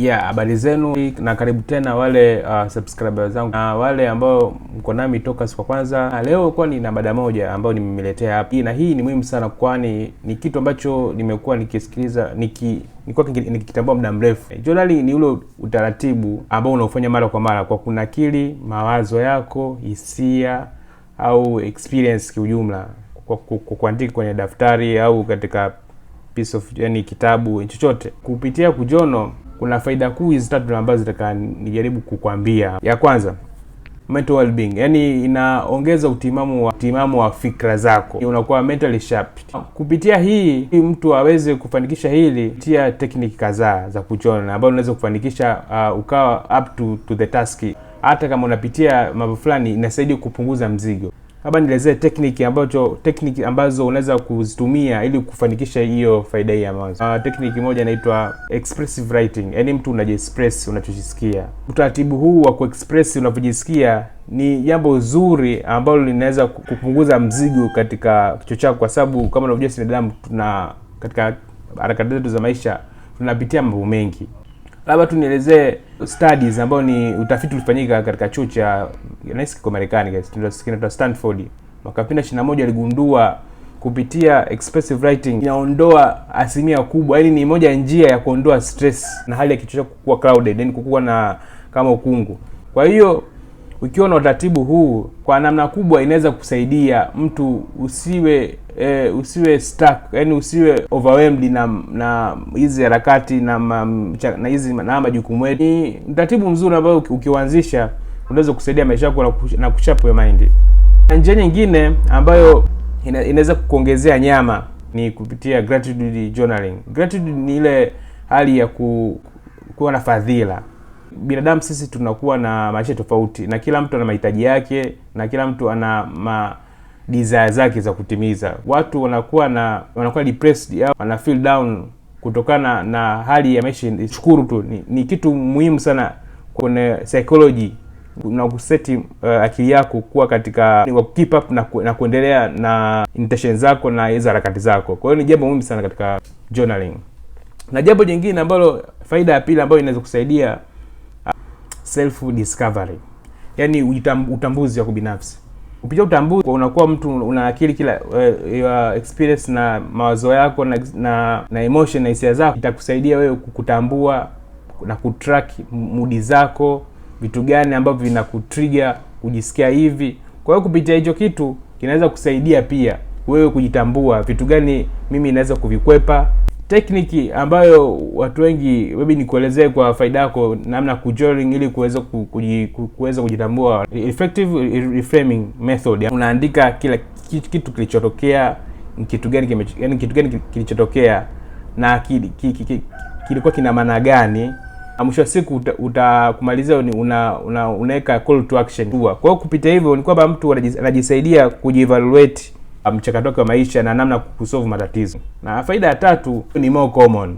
Habari zenu na karibu tena wale subscribers zangu na wale ambao mko nami toka siku kwanza. Leo kwa nina mada moja ambayo nimeletea hapa. Na hii ni muhimu sana kwani ni kitu ambacho nimekuwa nikisikiliza nikitambua muda mrefu. Journaling ni ule utaratibu ambao unaofanya mara kwa mara kwa kunakili mawazo yako, hisia au experience kiujumla kwa kuandika kwenye daftari au katika piece of kitabu chochote. Kupitia kujono kuna faida kuu hizi tatu ambazo nataka nijaribu kukwambia. Ya kwanza, mental well-being. Inaongeza utimamu wa fikra zako. Unakuwa mentally sharp. Kupitia hii mtu aweze kufanikisha hili, tia technique kadhaa za kujournal ambazo unaweza kufanikisha ukawa up to the task. Hata kama unapitia mambo fulani inasaidia kupunguza mzigo. Hapa nielezee technique ambazo unaweza kuzitumia ili kufanikisha hiyo faida hii ya mawazo. Technique moja inaitwa expressive writing. Mtu unajiexpress unachojisikia. Utaratibu huu wa kuexpress unavyojisikia ni jambo zuri ambalo linaweza kupunguza mzigo katika kichwa chako, kwa sababu kama unavyojua sisi binadamu katika harakati zetu za maisha tunapitia mambo mengi. Labda tu nielezee studies ambao ni utafiti ulifanyika katika chuo cha kwa Marekani guys, tunasikina Stanford. Mwaka 2021 aligundua kupitia expressive writing inaondoa asilimia kubwa, ni moja njia ya kuondoa stress na hali ya kichwa kuwa clouded, kukuwa na kama ukungu. Kwa hiyo ukiwa na utaratibu huu kwa namna kubwa inaweza kusaidia mtu usiwe stuck, usiwe overwhelmed na hizi harakati na hizi majukumu yetu. Ni utaratibu mzuri ambao ukiuanzisha unaweza kusaidia maisha yako na kushape your mind. Njia nyingine ambayo inaweza kukuongezea nyama ni kupitia gratitude journaling. Gratitude ni ile hali ya kuwa na fadhila. Binadamu sisi tunakuwa na maisha tofauti na kila mtu ana mahitaji yake na kila mtu ana desire zake za kutimiza. Watu wanakuwa depressed au wana feel down kutokana na hali ya maisha. Shukuru tu ni kitu muhimu sana kwenye psychology na kuseti akili yako kuwa katika keep up na kuendelea na intentions zako na hizo harakati zako. Kwa hiyo ni jambo muhimu sana katika journaling. Na jambo jingine ambalo faida ya pili ambayo inaweza kusaidia self discovery. Utambuzi wa binafsi. Kupitia utambuzi unakuwa mtu una akili kila experience na mawazo yako na emotion na hisia zako itakusaidia wewe kutambua na kutrack mood zako, vitu gani ambavyo vinakutrigger kujisikia hivi. Kwa hiyo kupitia hicho kitu kinaweza kusaidia pia wewe kujitambua vitu gani mimi naweza kuvikwepa. Technique ambayo watu wengi nikuelezee kwa faida yako namna kujournaling ili kuweza kujitambua. Effective reframing method. Unaandika kila kitu kilichotokea, kitu gani kilichotokea na kilikuwa kina maana gani. Mwisho wa siku utakumalizia unaweka call to action. Kwa hiyo kupitia hivyo ni kwamba mtu anajisaidia kujievaluate mchakato wa maisha na namna kusolve matatizo. Na faida ya tatu ni more common.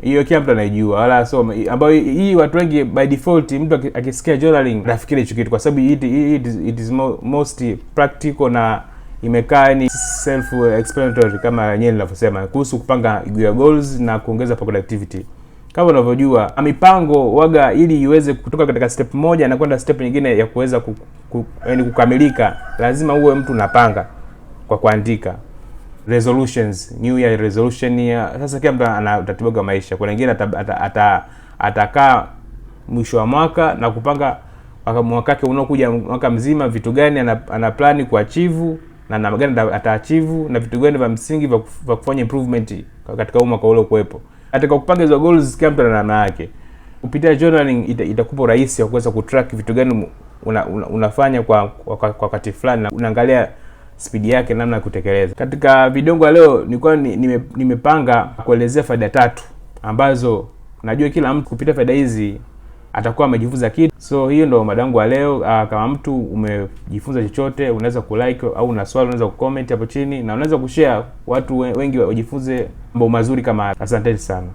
Hiyo kila mtu anajua wala so ambayo hii watu wengi by default mtu akisikia journaling anafikiri hicho kitu kwa sababu it is most practical na imekaa ni self explanatory kama yenyewe ninavyosema kuhusu kupanga your goals na kuongeza productivity. Kama unavyojua mipango waga ili iweze kutoka katika step moja na kwenda step nyingine ya kuweza kukamilika lazima uwe mtu unapanga kwa kuandika resolutions, new year resolution. Sasa kila mtu ana utaratibu wa maisha. Kuna wengine atakaa mwisho wa mwaka na kupanga mwaka wake unaokuja mwaka mzima vitu gani ana plan kuachieve na namna gani ataachieve na vitu gani vya msingi vya kufanya improvement katika mwaka ule kuepo. Katika kupanga hizo goals kila mtu ana namna yake. Kupitia journaling itakupa urahisi wa kuweza kutrack vitu gani unafanya kwa wakati fulani na unaangalia speed yake namna ya kutekeleza. Katika video ya leo nilikuwa nimepanga kuelezea faida tatu ambazo najua kila mtu kupitia faida hizi atakuwa amejifunza kitu. So hiyo ndo mada yangu ya leo. Kama mtu umejifunza chochote unaweza kulike au una swali unaweza kucomment hapo chini na unaweza kushare watu wengi wajifunze mambo mazuri kama haya. Asante sana.